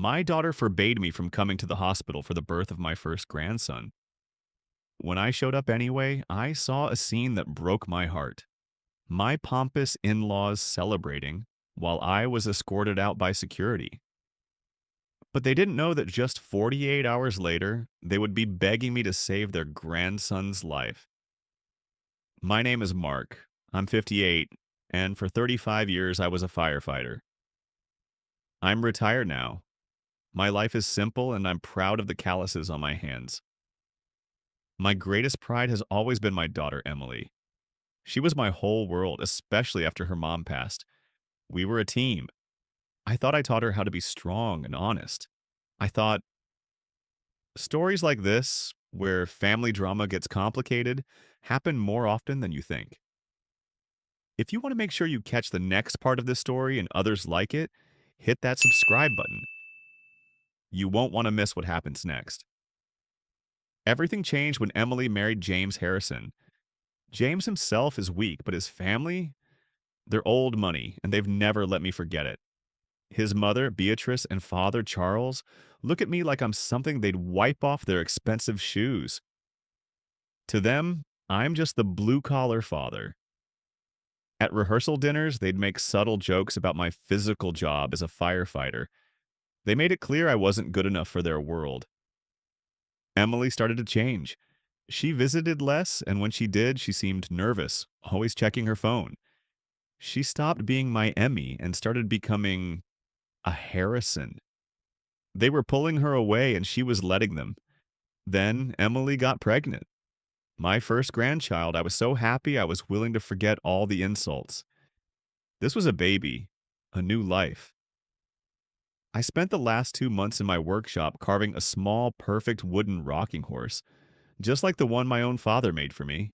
My daughter forbade me from coming to the hospital for the birth of my first grandson. When I showed up anyway, I saw a scene that broke my heart. My pompous in laws celebrating, while I was escorted out by security. But they didn't know that just 48 hours later, they would be begging me to save their grandson's life. My name is Mark. I'm 58, and for 35 years I was a firefighter. I'm retired now. My life is simple, and I'm proud of the calluses on my hands. My greatest pride has always been my daughter, Emily. She was my whole world, especially after her mom passed. We were a team. I thought I taught her how to be strong and honest. I thought stories like this, where family drama gets complicated, happen more often than you think. If you want to make sure you catch the next part of this story and others like it, hit that subscribe button. You won't want to miss what happens next. Everything changed when Emily married James Harrison. James himself is weak, but his family, they're old money, and they've never let me forget it. His mother, Beatrice, and father, Charles, look at me like I'm something they'd wipe off their expensive shoes. To them, I'm just the blue-collar father. At rehearsal dinners, they'd make subtle jokes about my physical job as a firefighter. They made it clear I wasn't good enough for their world. Emily started to change. She visited less, and when she did, she seemed nervous, always checking her phone. She stopped being my Emmy and started becoming a Harrison. They were pulling her away, and she was letting them. Then Emily got pregnant. My first grandchild, I was so happy I was willing to forget all the insults. This was a baby, a new life. I spent the last 2 months in my workshop carving a small, perfect wooden rocking horse, just like the one my own father made for me.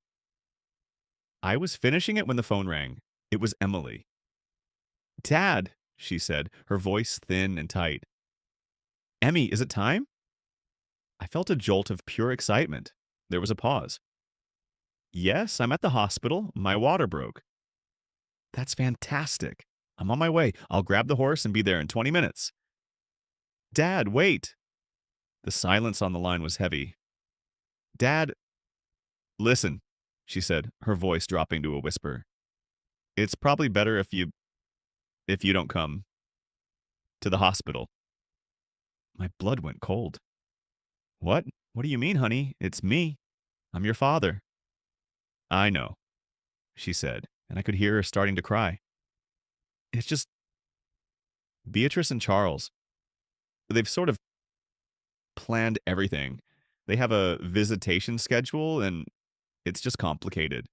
I was finishing it when the phone rang. It was Emily. "Dad," she said, her voice thin and tight. "Emmy, is it time?" I felt a jolt of pure excitement. There was a pause. "Yes, I'm at the hospital. My water broke." "That's fantastic. I'm on my way. I'll grab the horse and be there in 20 minutes." "Dad, wait." The silence on the line was heavy. "Dad, listen," she said, her voice dropping to a whisper. "It's probably better if you don't come to the hospital." My blood went cold. "What? What do you mean, honey? It's me. I'm your father." "I know," she said, and I could hear her starting to cry. "It's just Beatrice and Charles. They've sort of planned everything. They have a visitation schedule, and it's just complicated."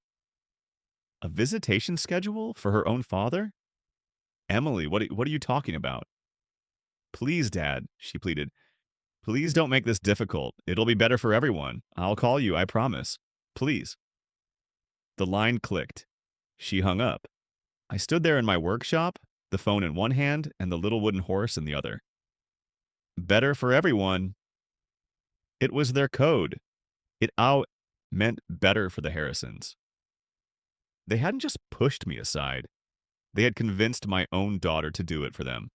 "A visitation schedule for her own father?" "Emily, what are you talking about?" "Please, Dad," she pleaded. "Please don't make this difficult. It'll be better for everyone. I'll call you, I promise. Please." The line clicked. She hung up. I stood there in my workshop, the phone in one hand and the little wooden horse in the other. Better for everyone. It was their code. It out meant better for the Harrisons. They hadn't just pushed me aside. They had convinced my own daughter to do it for them.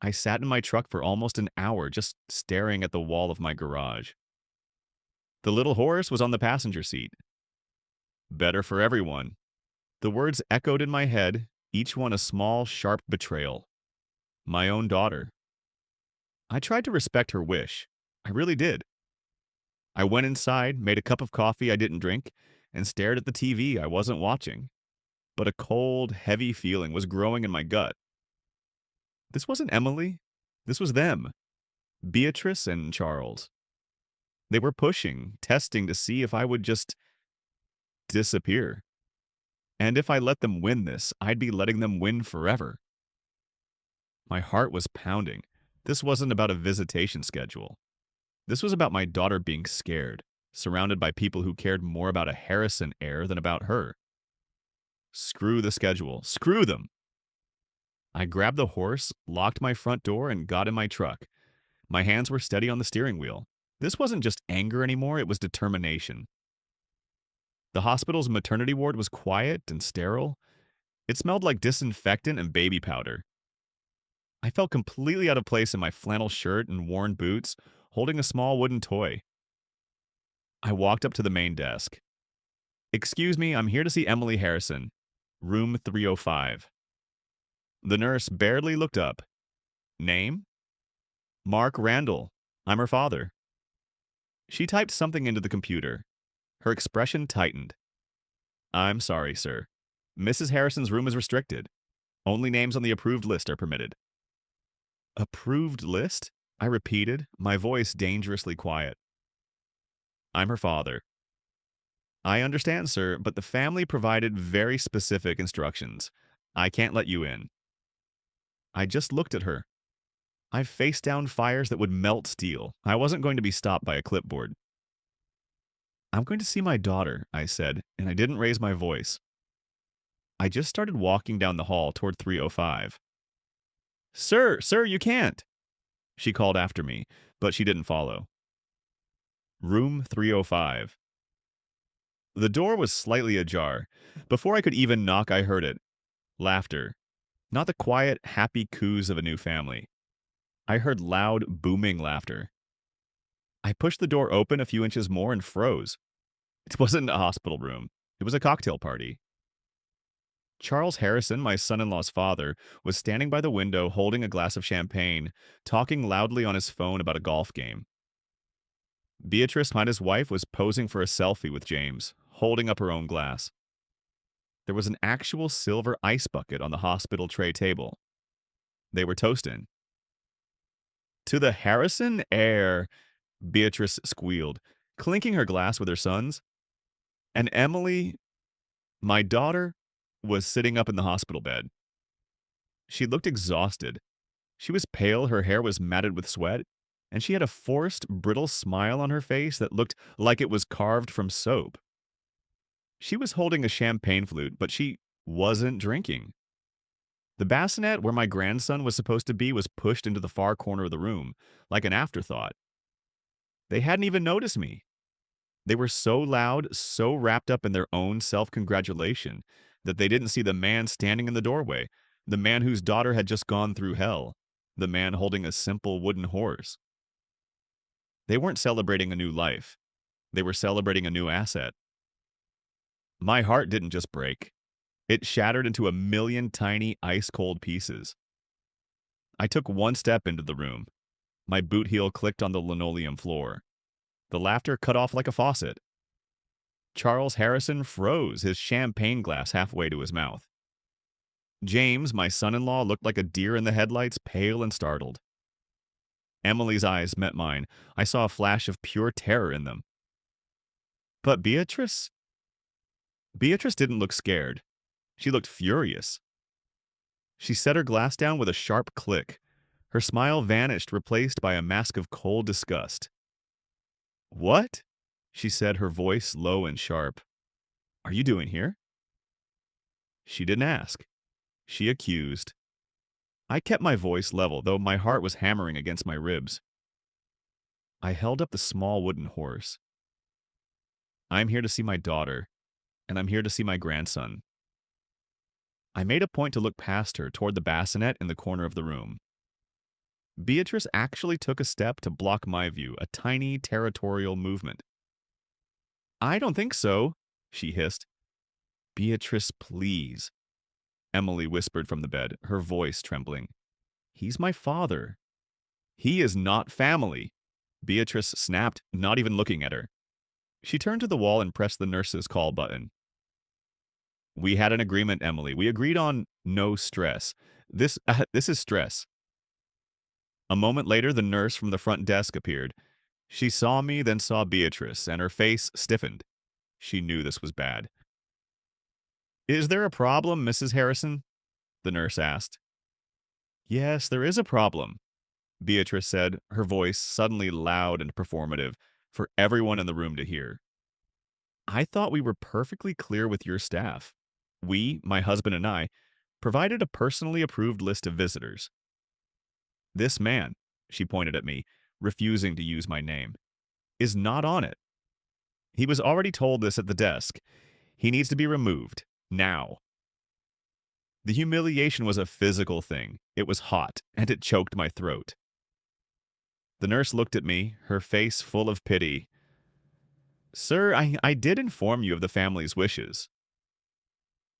I sat in my truck for almost an hour just staring at the wall of my garage. The little horse was on the passenger seat. Better for everyone. The words echoed in my head, each one a small, sharp betrayal. My own daughter. I tried to respect her wish. I really did. I went inside, made a cup of coffee I didn't drink, and stared at the TV I wasn't watching. But a cold, heavy feeling was growing in my gut. This wasn't Emily. This was them. Beatrice and Charles. They were pushing, testing to see if I would just disappear. And if I let them win this, I'd be letting them win forever. My heart was pounding. This wasn't about a visitation schedule. This was about my daughter being scared, surrounded by people who cared more about a Harrison heir than about her. Screw the schedule. Screw them. I grabbed the horse, locked my front door, and got in my truck. My hands were steady on the steering wheel. This wasn't just anger anymore, it was determination. The hospital's maternity ward was quiet and sterile. It smelled like disinfectant and baby powder. I felt completely out of place in my flannel shirt and worn boots, holding a small wooden toy. I walked up to the main desk. "Excuse me, I'm here to see Emily Harrison. Room 305. The nurse barely looked up. "Name? Mark Randall. I'm her father." She typed something into the computer. Her expression tightened. "I'm sorry, sir. Mrs. Harrison's room is restricted. Only names on the approved list are permitted." "Approved list?" I repeated, my voice dangerously quiet. "I'm her father." "I understand, sir, but the family provided very specific instructions. I can't let you in." I just looked at her. I faced down fires that would melt steel. I wasn't going to be stopped by a clipboard. "I'm going to see my daughter," I said, and I didn't raise my voice. I just started walking down the hall toward 305. Sir, you can't," she called after me, but she didn't follow. Room 305. The door was slightly ajar. Before I could even knock, I heard it. Laughter. Not the quiet, happy coos of a new family. I heard loud, booming laughter. I pushed the door open a few inches more and froze. It wasn't a hospital room. It was a cocktail party. Charles Harrison, my son-in-law's father, was standing by the window holding a glass of champagne, talking loudly on his phone about a golf game. Beatrice, his wife, was posing for a selfie with James, holding up her own glass. There was an actual silver ice bucket on the hospital tray table. They were toasting. "To the Harrison heir," Beatrice squealed, clinking her glass with her son's. And Emily, my daughter, was sitting up in the hospital bed. She looked exhausted. She was pale, her hair was matted with sweat, and she had a forced, brittle smile on her face that looked like it was carved from soap. She was holding a champagne flute, but she wasn't drinking. The bassinet where my grandson was supposed to be was pushed into the far corner of the room, like an afterthought. They hadn't even noticed me. They were so loud, so wrapped up in their own self-congratulation, that they didn't see the man standing in the doorway, the man whose daughter had just gone through hell, the man holding a simple wooden horse. They weren't celebrating a new life. They were celebrating a new asset. My heart didn't just break. It shattered into a million tiny, ice-cold pieces. I took one step into the room. My boot heel clicked on the linoleum floor. The laughter cut off like a faucet. Charles Harrison froze, his champagne glass halfway to his mouth. James, my son-in-law, looked like a deer in the headlights, pale and startled. Emily's eyes met mine. I saw a flash of pure terror in them. But Beatrice? Beatrice didn't look scared. She looked furious. She set her glass down with a sharp click. Her smile vanished, replaced by a mask of cold disgust. "What?" she said, her voice low and sharp. "Are you doing here?" She didn't ask. She accused. I kept my voice level, though my heart was hammering against my ribs. I held up the small wooden horse. "I'm here to see my daughter, and I'm here to see my grandson." I made a point to look past her toward the bassinet in the corner of the room. Beatrice actually took a step to block my view, a tiny territorial movement. "I don't think so," she hissed. "Beatrice, please," Emily whispered from the bed, her voice trembling. "He's my father." "He is not family," Beatrice snapped, not even looking at her. She turned to the wall and pressed the nurse's call button. "We had an agreement, Emily. We agreed on no stress. This is stress." A moment later, the nurse from the front desk appeared. She saw me, then saw Beatrice, and her face stiffened. She knew this was bad. "Is there a problem, Mrs. Harrison?" the nurse asked. "Yes, there is a problem," Beatrice said, her voice suddenly loud and performative, for everyone in the room to hear. "I thought we were perfectly clear with your staff. We, my husband and I, provided a personally approved list of visitors. This man," she pointed at me, refusing to use my name, "is not on it. He was already told this at the desk. He needs to be removed. Now." The humiliation was a physical thing. It was hot, and it choked my throat. The nurse looked at me, her face full of pity. Sir, I did inform you of the family's wishes.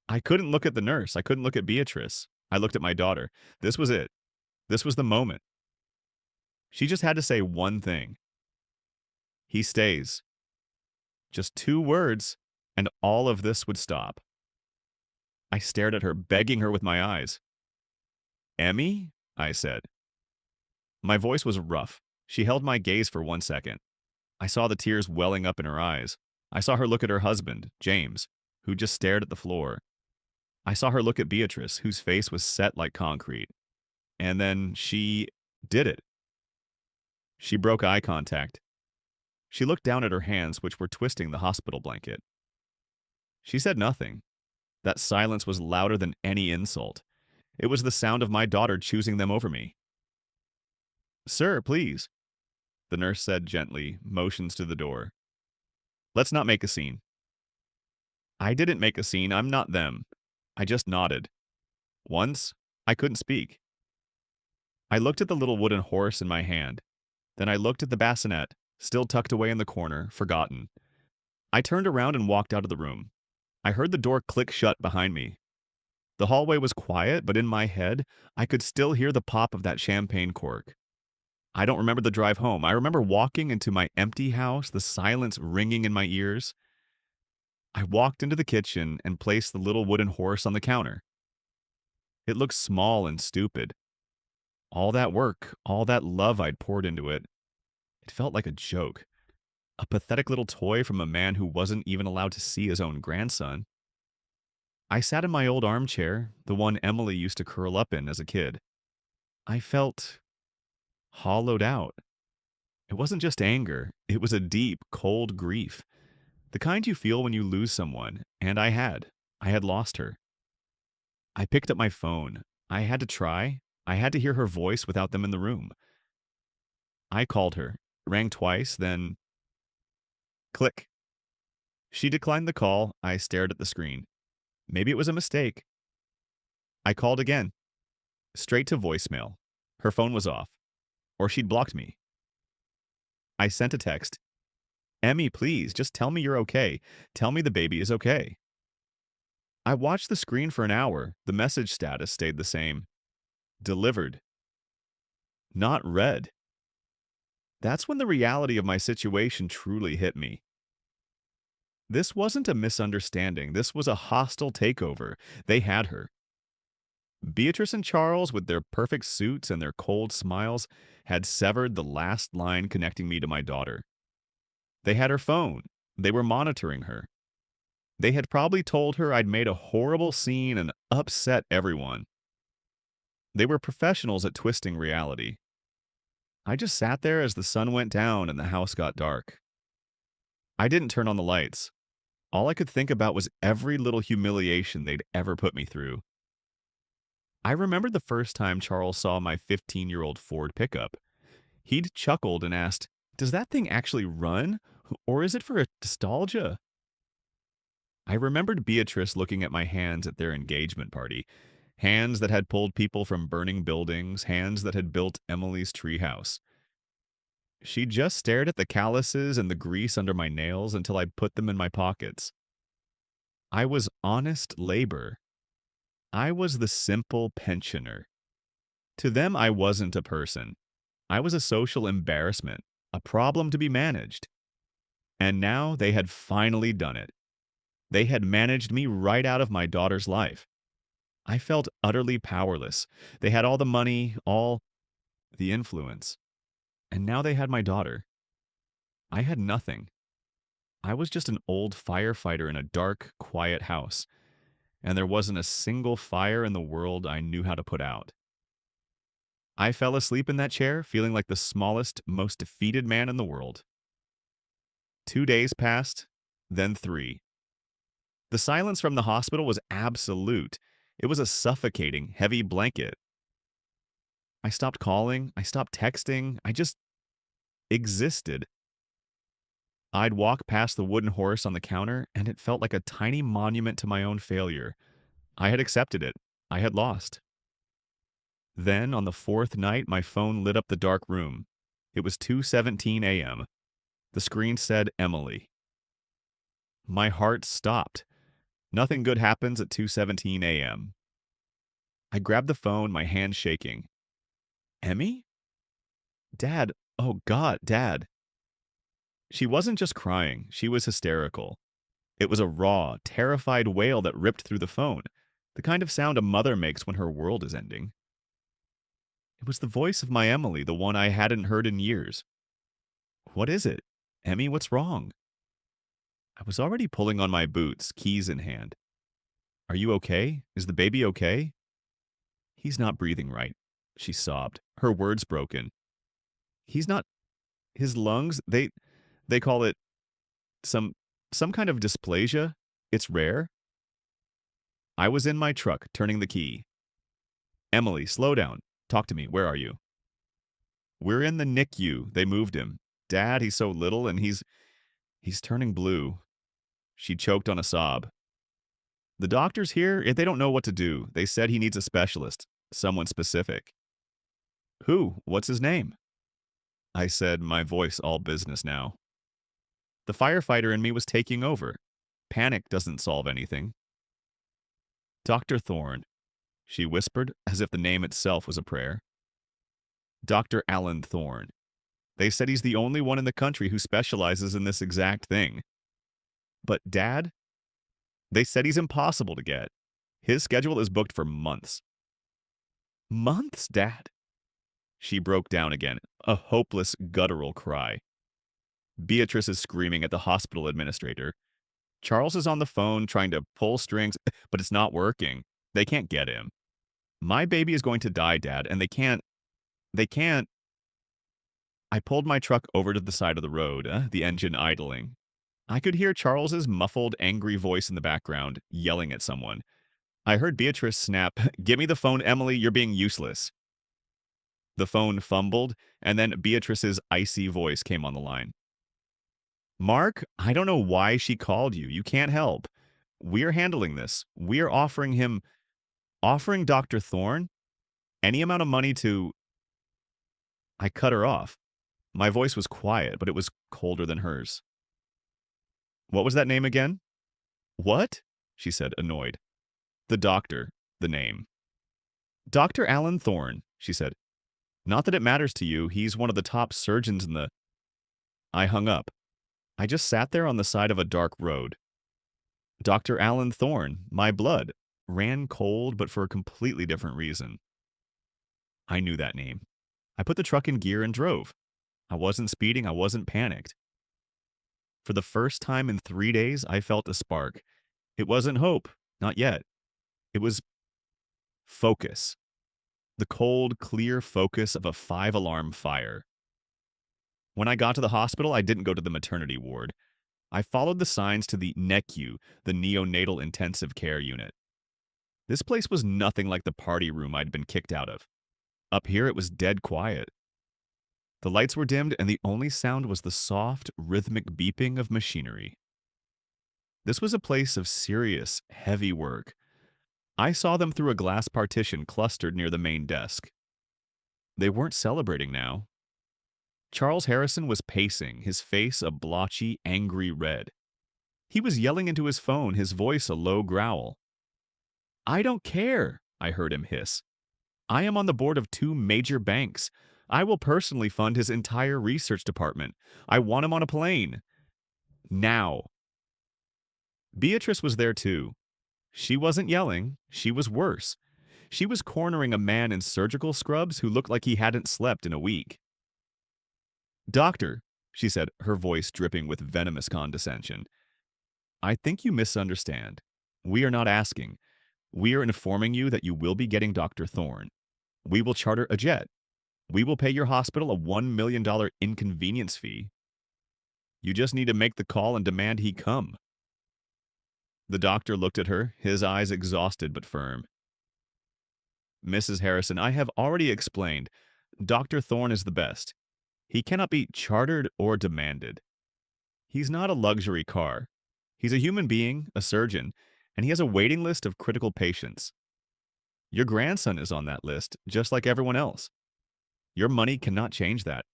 I couldn't look at the nurse. I couldn't look at Beatrice. I looked at my daughter. This was it. This was the moment. She just had to say one thing. He stays. Just 2 words, and all of this would stop. I stared at her, begging her with my eyes. Emmy? I said. My voice was rough. She held my gaze for 1 second. I saw the tears welling up in her eyes. I saw her look at her husband, James, who just stared at the floor. I saw her look at Beatrice, whose face was set like concrete. And then she did it. She broke eye contact. She looked down at her hands, which were twisting the hospital blanket. She said nothing. That silence was louder than any insult. It was the sound of my daughter choosing them over me. Sir, please, the nurse said gently, motions to the door. Let's not make a scene. I didn't make a scene. I'm not them. I just nodded. Once, I couldn't speak. I looked at the little wooden horse in my hand. Then I looked at the bassinet, still tucked away in the corner, forgotten. I turned around and walked out of the room. I heard the door click shut behind me. The hallway was quiet, but in my head, I could still hear the pop of that champagne cork. I don't remember the drive home. I remember walking into my empty house, the silence ringing in my ears. I walked into the kitchen and placed the little wooden horse on the counter. It looked small and stupid. All that work, all that love I'd poured into it, it felt like a joke. A pathetic little toy from a man who wasn't even allowed to see his own grandson. I sat in my old armchair, the one Emily used to curl up in as a kid. I felt hollowed out. It wasn't just anger, it was a deep, cold grief. The kind you feel when you lose someone, and I had. I had lost her. I picked up my phone. I had to try. I had to hear her voice without them in the room. I called her, rang twice, then click. She declined the call. I stared at the screen. Maybe it was a mistake. I called again. Straight to voicemail. Her phone was off. Or she'd blocked me. I sent a text. Emmy, please, just tell me you're okay. Tell me the baby is okay. I watched the screen for an hour. The message status stayed the same. Delivered. Not read. That's when the reality of my situation truly hit me. This wasn't a misunderstanding. This was a hostile takeover. They had her. Beatrice and Charles, with their perfect suits and their cold smiles, had severed the last line connecting me to my daughter. They had her phone. They were monitoring her. They had probably told her I'd made a horrible scene and upset everyone. They were professionals at twisting reality. I just sat there as the sun went down and the house got dark. I didn't turn on the lights. All I could think about was every little humiliation they'd ever put me through. I remembered the first time Charles saw my 15-year-old Ford pickup. He'd chuckled and asked, "Does that thing actually run? Or is it for a nostalgia?" I remembered Beatrice looking at my hands at their engagement party. Hands that had pulled people from burning buildings, hands that had built Emily's treehouse. She just stared at the calluses and the grease under my nails until I'd put them in my pockets. I was honest labor. I was the simple pensioner. To them, I wasn't a person. I was a social embarrassment, a problem to be managed. And now they had finally done it. They had managed me right out of my daughter's life. I felt utterly powerless. They had all the money, all the influence. And now they had my daughter. I had nothing. I was just an old firefighter in a dark, quiet house, and there wasn't a single fire in the world I knew how to put out. I fell asleep in that chair, feeling like the smallest, most defeated man in the world. 2 days passed, then 3. The silence from the hospital was absolute. It was a suffocating, heavy blanket. I stopped calling, I stopped texting, I just existed. I'd walk past the wooden horse on the counter, and it felt like a tiny monument to my own failure. I had accepted it. I had lost. Then, on the fourth night, my phone lit up the dark room. It was 2:17 a.m. The screen said Emily. My heart stopped. Nothing good happens at 2:17 a.m. I grabbed the phone, my hand shaking. Emmy? Dad, oh God, Dad. She wasn't just crying, she was hysterical. It was a raw, terrified wail that ripped through the phone, the kind of sound a mother makes when her world is ending. It was the voice of my Emily, the one I hadn't heard in years. What is it? Emmy, what's wrong? I was already pulling on my boots, keys in hand. Are you okay? Is the baby okay? He's not breathing right, she sobbed, her words broken. He's not, his lungs, they call it some some kind of dysplasia. It's rare. I was in my truck, turning the key. Emily, slow down. Talk to me. Where are you? We're in the NICU. They moved him. Dad, he's so little and he's turning blue. She choked on a sob. The doctors here, they don't know what to do. They said he needs a specialist, someone specific. Who? What's his name? I said, my voice all business now. The firefighter in me was taking over. Panic doesn't solve anything. Dr. Thorne, she whispered, as if the name itself was a prayer. Dr. Alan Thorne. They said he's the only one in the country who specializes in this exact thing. But Dad? They said he's impossible to get. His schedule is booked for months. Months, Dad? She broke down again, a hopeless, guttural cry. Beatrice is screaming at the hospital administrator. Charles is on the phone trying to pull strings, but it's not working. They can't get him. My baby is going to die, Dad, and they can't. I pulled my truck over to the side of the road, the engine idling. I could hear Charles's muffled, angry voice in the background, yelling at someone. I heard Beatrice snap, "Give me the phone, Emily, you're being useless." The phone fumbled, and then Beatrice's icy voice came on the line. Mark, I don't know why she called you. You can't help. We're handling this. We're offering Dr. Thorne any amount of money to. I cut her off. My voice was quiet, but it was colder than hers. What was that name again? What? She said, annoyed. The doctor, the name. Dr. Alan Thorne, she said. Not that it matters to you, he's one of the top surgeons in the. I hung up. I just sat there on the side of a dark road. Dr. Alan Thorne, my blood, ran cold but for a completely different reason. I knew that name. I put the truck in gear and drove. I wasn't speeding, I wasn't panicked. For the first time in 3 days, I felt a spark. It wasn't hope, not yet. It was focus. The cold, clear focus of a 5-alarm fire. When I got to the hospital, I didn't go to the maternity ward. I followed the signs to the NECU, the neonatal intensive care unit. This place was nothing like the party room I'd been kicked out of. Up here, it was dead quiet. The lights were dimmed, and the only sound was the soft, rhythmic beeping of machinery. This was a place of serious, heavy work. I saw them through a glass partition clustered near the main desk. They weren't celebrating now. Charles Harrison was pacing, his face a blotchy, angry red. He was yelling into his phone, his voice a low growl. I don't care, I heard him hiss. I am on the board of 2 major banks. I will personally fund his entire research department. I want him on a plane. Now. Beatrice was there too. She wasn't yelling. She was worse. She was cornering a man in surgical scrubs who looked like he hadn't slept in a week. Doctor, she said, her voice dripping with venomous condescension, I think you misunderstand. We are not asking. We are informing you that you will be getting Dr. Thorne. We will charter a jet. We will pay your hospital a $1 million inconvenience fee. You just need to make the call and demand he come. The doctor looked at her, his eyes exhausted but firm. Mrs. Harrison, I have already explained. Dr. Thorne is the best. He cannot be chartered or demanded. He's not a luxury car. He's a human being, a surgeon, and he has a waiting list of critical patients. Your grandson is on that list, just like everyone else. Your money cannot change that.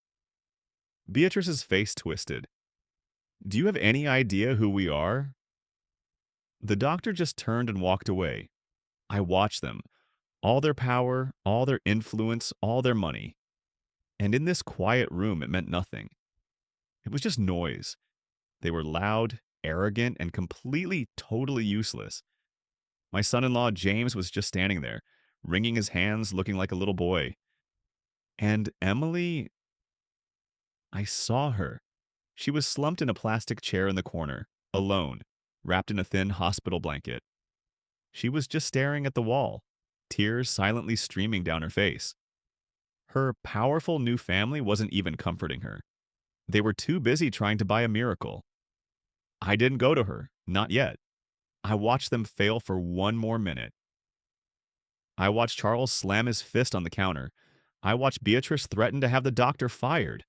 Beatrice's face twisted. Do you have any idea who we are? The doctor just turned and walked away. I watched them. All their power, all their influence, all their money. And in this quiet room, it meant nothing. It was just noise. They were loud, arrogant, and completely, totally useless. My son-in-law, James, was just standing there, wringing his hands, looking like a little boy. And Emily, I saw her. She was slumped in a plastic chair in the corner, alone, wrapped in a thin hospital blanket. She was just staring at the wall, tears silently streaming down her face. Her powerful new family wasn't even comforting her. They were too busy trying to buy a miracle. I didn't go to her, not yet. I watched them fail for one more minute. I watched Charles slam his fist on the counter. I watched Beatrice threaten to have the doctor fired.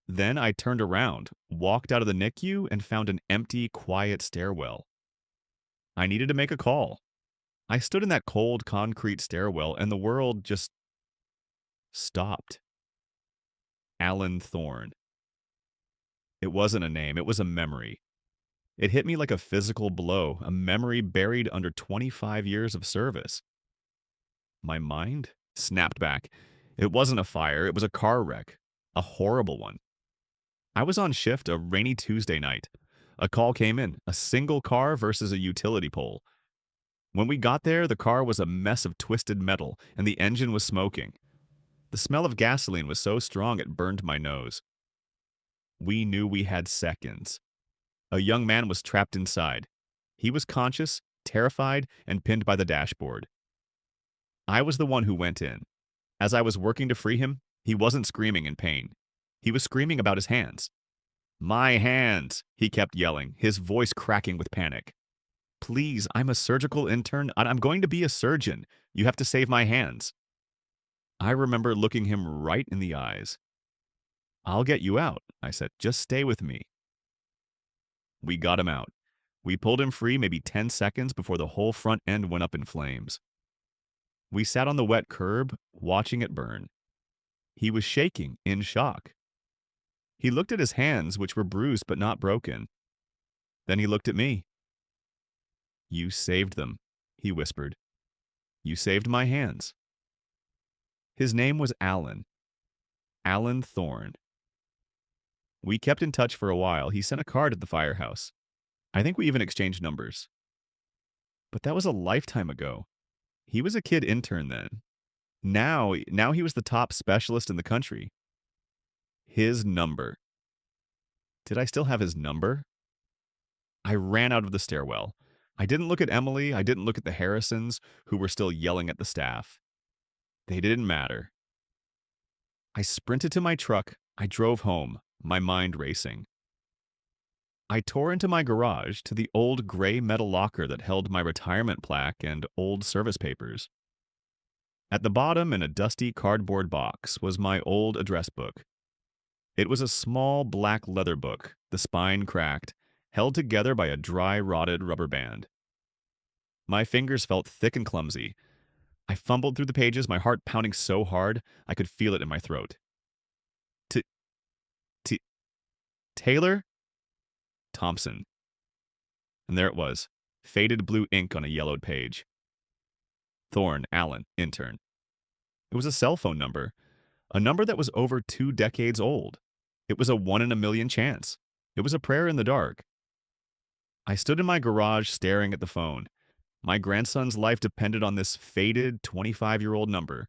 Then I turned around, walked out of the NICU, and found an empty, quiet stairwell. I needed to make a call. I stood in that cold, concrete stairwell, and the world just stopped. Alan Thorne. It wasn't a name, it was a memory. It hit me like a physical blow, a memory buried under 25 years of service. My mind snapped back. It wasn't a fire, it was a car wreck. A horrible one. I was on shift a rainy Tuesday night. A call came in, a single car versus a utility pole. When we got there, the car was a mess of twisted metal, and the engine was smoking. The smell of gasoline was so strong it burned my nose. We knew we had seconds. A young man was trapped inside. He was conscious, terrified, and pinned by the dashboard. I was the one who went in. As I was working to free him, he wasn't screaming in pain. He was screaming about his hands. "My hands!" he kept yelling, his voice cracking with panic. "Please, I'm a surgical intern, and I'm going to be a surgeon. You have to save my hands." I remember looking him right in the eyes. "I'll get you out," I said. "Just stay with me." We got him out. We pulled him free maybe 10 seconds before the whole front end went up in flames. We sat on the wet curb, watching it burn. He was shaking, in shock. He looked at his hands, which were bruised but not broken. Then he looked at me. "You saved them," he whispered. "You saved my hands." His name was Alan. Alan Thorne. We kept in touch for a while. He sent a card at the firehouse. I think we even exchanged numbers. But that was a lifetime ago. He was a kid intern then. Now he was the top specialist in the country. His number. Did I still have his number? I ran out of the stairwell. I didn't look at Emily. I didn't look at the Harrisons, who were still yelling at the staff. They didn't matter. I sprinted to my truck. I drove home, my mind racing. I tore into my garage to the old gray metal locker that held my retirement plaque and old service papers. At the bottom, in a dusty cardboard box, was my old address book. It was a small black leather book, the spine cracked, held together by a dry, rotted rubber band. My fingers felt thick and clumsy. I fumbled through the pages, my heart pounding so hard I could feel it in my throat. T. T. Taylor? Thompson. And there it was, faded blue ink on a yellowed page. Thorne, Allen, intern. It was a cell phone number, a number that was over 2 decades old. It was a 1 in a million chance. It was a prayer in the dark. I stood in my garage staring at the phone. My grandson's life depended on this faded 25-year-old number.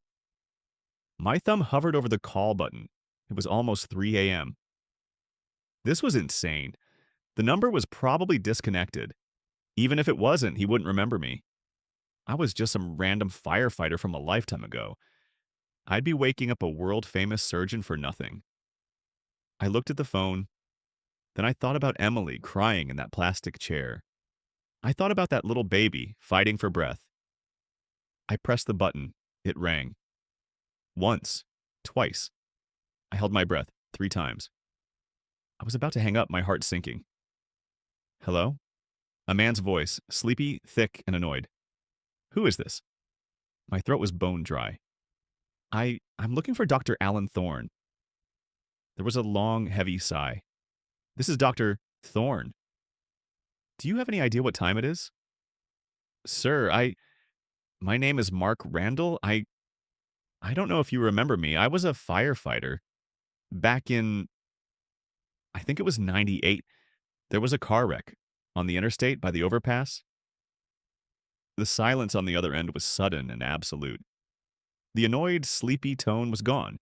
My thumb hovered over the call button. It was almost 3 a.m. This was insane. The number was probably disconnected. Even if it wasn't, he wouldn't remember me. I was just some random firefighter from a lifetime ago. I'd be waking up a world-famous surgeon for nothing. I looked at the phone. Then I thought about Emily crying in that plastic chair. I thought about that little baby fighting for breath. I pressed the button. It rang. Once. Twice. I held my breath 3 times. I was about to hang up, my heart sinking. "Hello?" A man's voice, sleepy, thick, and annoyed. "Who is this?" My throat was bone dry. I'm looking for Dr. Alan Thorne. There was a long, heavy sigh. This is Dr. Thorne. Do you have any idea what time it is? Sir, my name is Mark Randall. I don't know if you remember me. I was a firefighter. Back in, I think it was 98. There was a car wreck on the interstate by the overpass. The silence on the other end was sudden and absolute. The annoyed, sleepy tone was gone.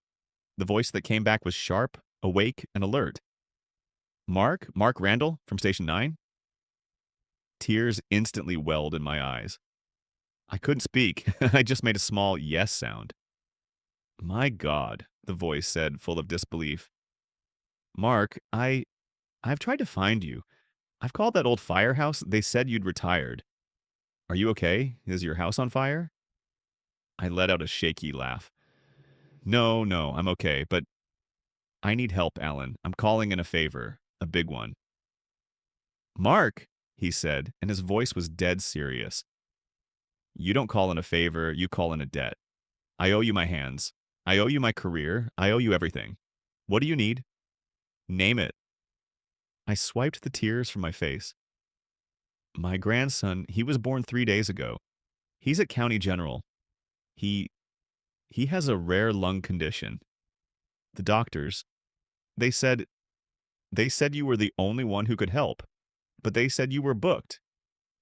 The voice that came back was sharp, awake, and alert. Mark Randall from Station 9? Tears instantly welled in my eyes. I couldn't speak. I just made a small yes sound. My God, the voice said, full of disbelief. Mark, I've tried to find you. I've called that old firehouse. They said you'd retired. Are you okay? Is your house on fire? I let out a shaky laugh. No, I'm okay, but I need help, Alan. I'm calling in a favor. A big one. Mark, he said, and his voice was dead serious. You don't call in a favor, you call in a debt. I owe you my hands. I owe you my career. I owe you everything. What do you need? Name it. I swiped the tears from my face. My grandson, he was born 3 days ago. He's at County General. He has a rare lung condition. The doctors, they said you were the only one who could help, but they said you were booked,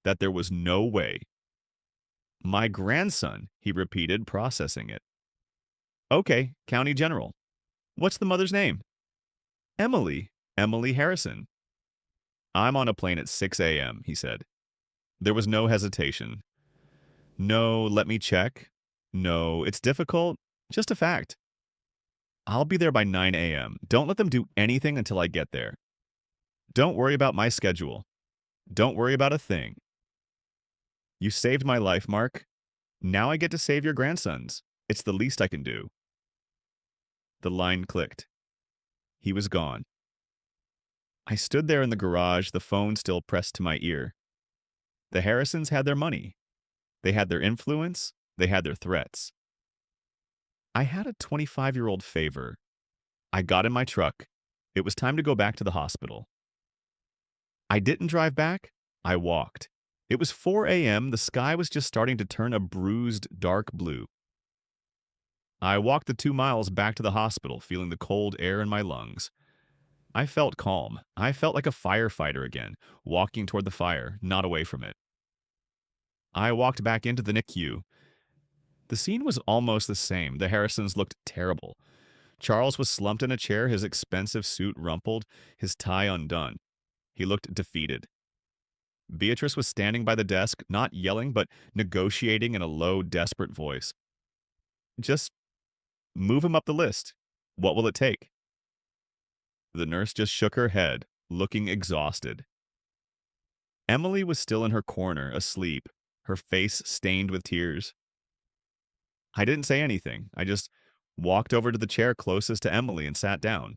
that there was no way. My grandson, he repeated, processing it. Okay, County General. What's the mother's name? Emily Harrison. I'm on a plane at 6 a.m., he said. There was no hesitation. No, let me check. No, it's difficult. Just a fact. I'll be there by 9 a.m. Don't let them do anything until I get there. Don't worry about my schedule. Don't worry about a thing. You saved my life, Mark. Now I get to save your grandson's. It's the least I can do. The line clicked. He was gone. I stood there in the garage, the phone still pressed to my ear. The Harrisons had their money. They had their influence. They had their threats. I had a 25-year-old favor. I got in my truck. It was time to go back to the hospital. I didn't drive back. I walked. It was 4 a.m. The sky was just starting to turn a bruised, dark blue. I walked the 2 miles back to the hospital, feeling the cold air in my lungs. I felt calm. I felt like a firefighter again, walking toward the fire, not away from it. I walked back into the NICU. The scene was almost the same. The Harrisons looked terrible. Charles was slumped in a chair, his expensive suit rumpled, his tie undone. He looked defeated. Beatrice was standing by the desk, not yelling, but negotiating in a low, desperate voice. Just move him up the list. What will it take? The nurse just shook her head, looking exhausted. Emily was still in her corner, asleep, her face stained with tears. I didn't say anything. I just walked over to the chair closest to Emily and sat down.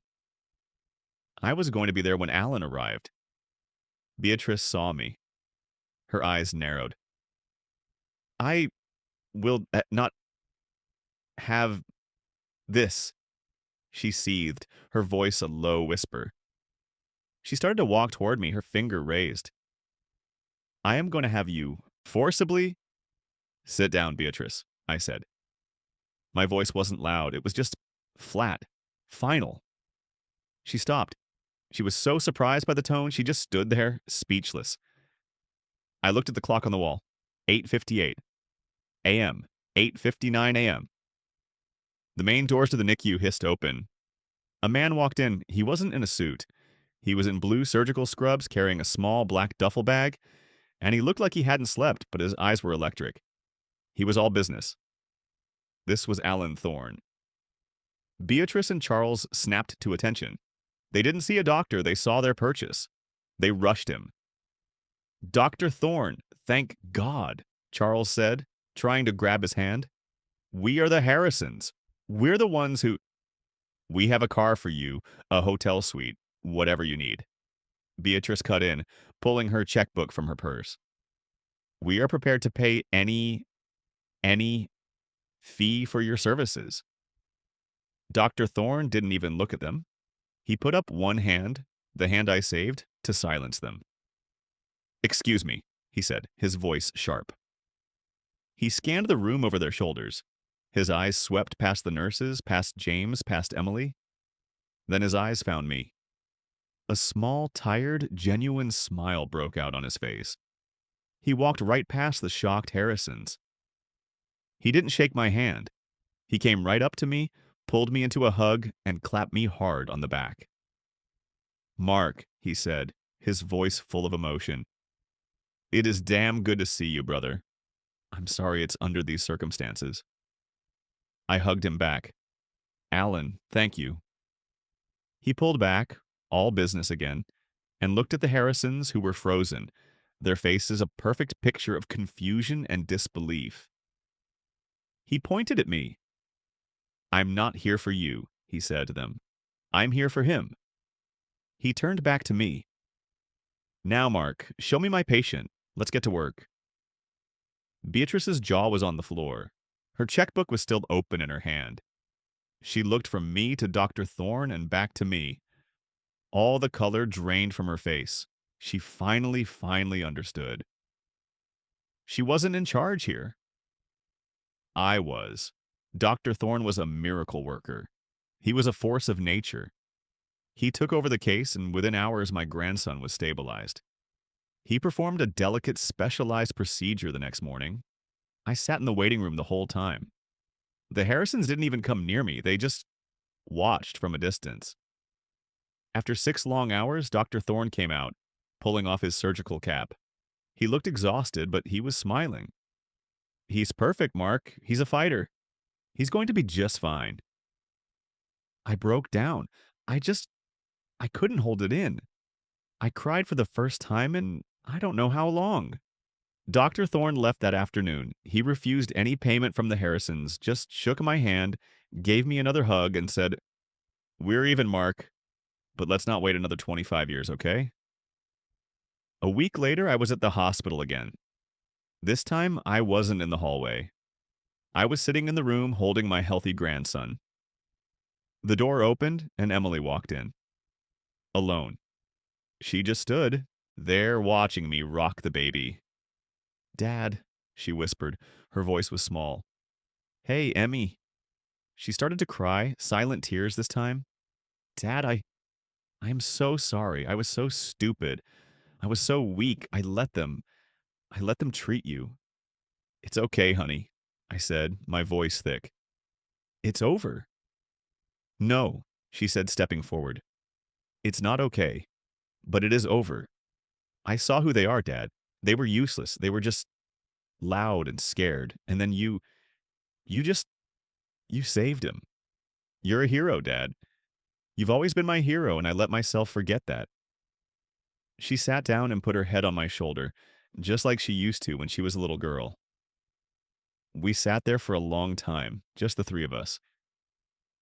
I was going to be there when Alan arrived. Beatrice saw me. Her eyes narrowed. I will not have this, she seethed, her voice a low whisper. She started to walk toward me, her finger raised. I am going to have you forcibly. Sit down, Beatrice, I said. My voice wasn't loud. It was just flat, final. She stopped. She was so surprised by the tone, she just stood there, speechless. I looked at the clock on the wall. 8:58 a.m. 8:59 a.m. The main doors to the NICU hissed open. A man walked in. He wasn't in a suit. He was in blue surgical scrubs, carrying a small black duffel bag, and he looked like he hadn't slept, but his eyes were electric. He was all business. This was Alan Thorne. Beatrice and Charles snapped to attention. They didn't see a doctor, they saw their purchase. They rushed him. Dr. Thorne, thank God, Charles said, trying to grab his hand. We are the Harrisons. We're the ones who... We have a car for you, a hotel suite, whatever you need. Beatrice cut in, pulling her checkbook from her purse. We are prepared to pay any... Fee for your services. Dr. Thorne didn't even look at them. He put up one hand, the hand I saved, to silence them. Excuse me, he said, his voice sharp. He scanned the room over their shoulders. His eyes swept past the nurses, past James, past Emily. Then his eyes found me. A small, tired, genuine smile broke out on his face. He walked right past the shocked Harrisons. He didn't shake my hand. He came right up to me, pulled me into a hug, and clapped me hard on the back. Mark, he said, his voice full of emotion. It is damn good to see you, brother. I'm sorry it's under these circumstances. I hugged him back. Alan, thank you. He pulled back, all business again, and looked at the Harrisons who were frozen, their faces a perfect picture of confusion and disbelief. He pointed at me. I'm not here for you, he said to them. I'm here for him. He turned back to me. Now, Mark, show me my patient. Let's get to work. Beatrice's jaw was on the floor. Her checkbook was still open in her hand. She looked from me to Dr. Thorne and back to me. All the color drained from her face. She finally understood. She wasn't in charge here. I was. Dr. Thorne was a miracle worker. He was a force of nature. He took over the case, and within hours my grandson was stabilized. He performed a delicate, specialized procedure the next morning. I sat in the waiting room the whole time. The Harrisons didn't even come near me. They just watched from a distance. After 6 long hours, Dr. Thorne came out, pulling off his surgical cap. He looked exhausted, but he was smiling. He's perfect, Mark. He's a fighter. He's going to be just fine. I broke down. I couldn't hold it in. I cried for the first time in I don't know how long. Dr. Thorne left that afternoon. He refused any payment from the Harrisons, just shook my hand, gave me another hug, and said, We're even, Mark, but let's not wait another 25 years, okay? A week later, I was at the hospital again. This time, I wasn't in the hallway. I was sitting in the room holding my healthy grandson. The door opened, and Emily walked in. Alone. She just stood there watching me rock the baby. Dad, she whispered. Her voice was small. Hey, Emmy. She started to cry, silent tears this time. Dad, I am so sorry. I was so stupid. I was so weak. I let them treat you. It's okay, honey, I said, my voice thick. It's over. No, she said, stepping forward. It's not okay, but it is over. I saw who they are, Dad. They were useless. They were just loud and scared. And then you saved him. You're a hero, Dad. You've always been my hero, and I let myself forget that. She sat down and put her head on my shoulder, just like she used to when she was a little girl. We sat there for a long time, just the 3 of us.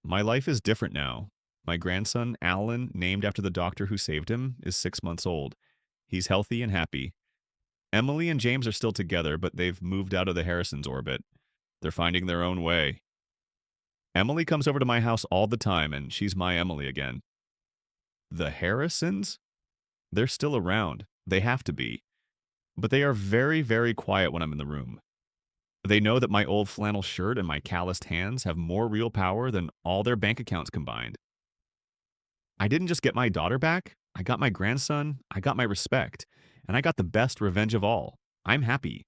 My life is different now. My grandson, Alan, named after the doctor who saved him, is 6 months old. He's healthy and happy. Emily and James are still together, but they've moved out of the Harrisons' orbit. They're finding their own way. Emily comes over to my house all the time, and she's my Emily again. The Harrisons? They're still around. They have to be. But they are very quiet when I'm in the room. They know that my old flannel shirt and my calloused hands have more real power than all their bank accounts combined. I didn't just get my daughter back. I got my grandson. I got my respect. And I got the best revenge of all. I'm happy.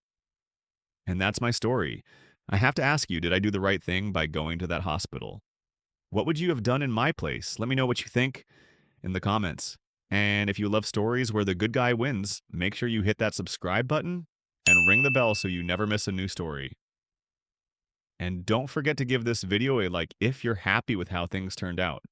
And that's my story. I have to ask you, did I do the right thing by going to that hospital? What would you have done in my place? Let me know what you think in the comments. And if you love stories where the good guy wins, make sure you hit that subscribe button and ring the bell so you never miss a new story. And don't forget to give this video a like if you're happy with how things turned out.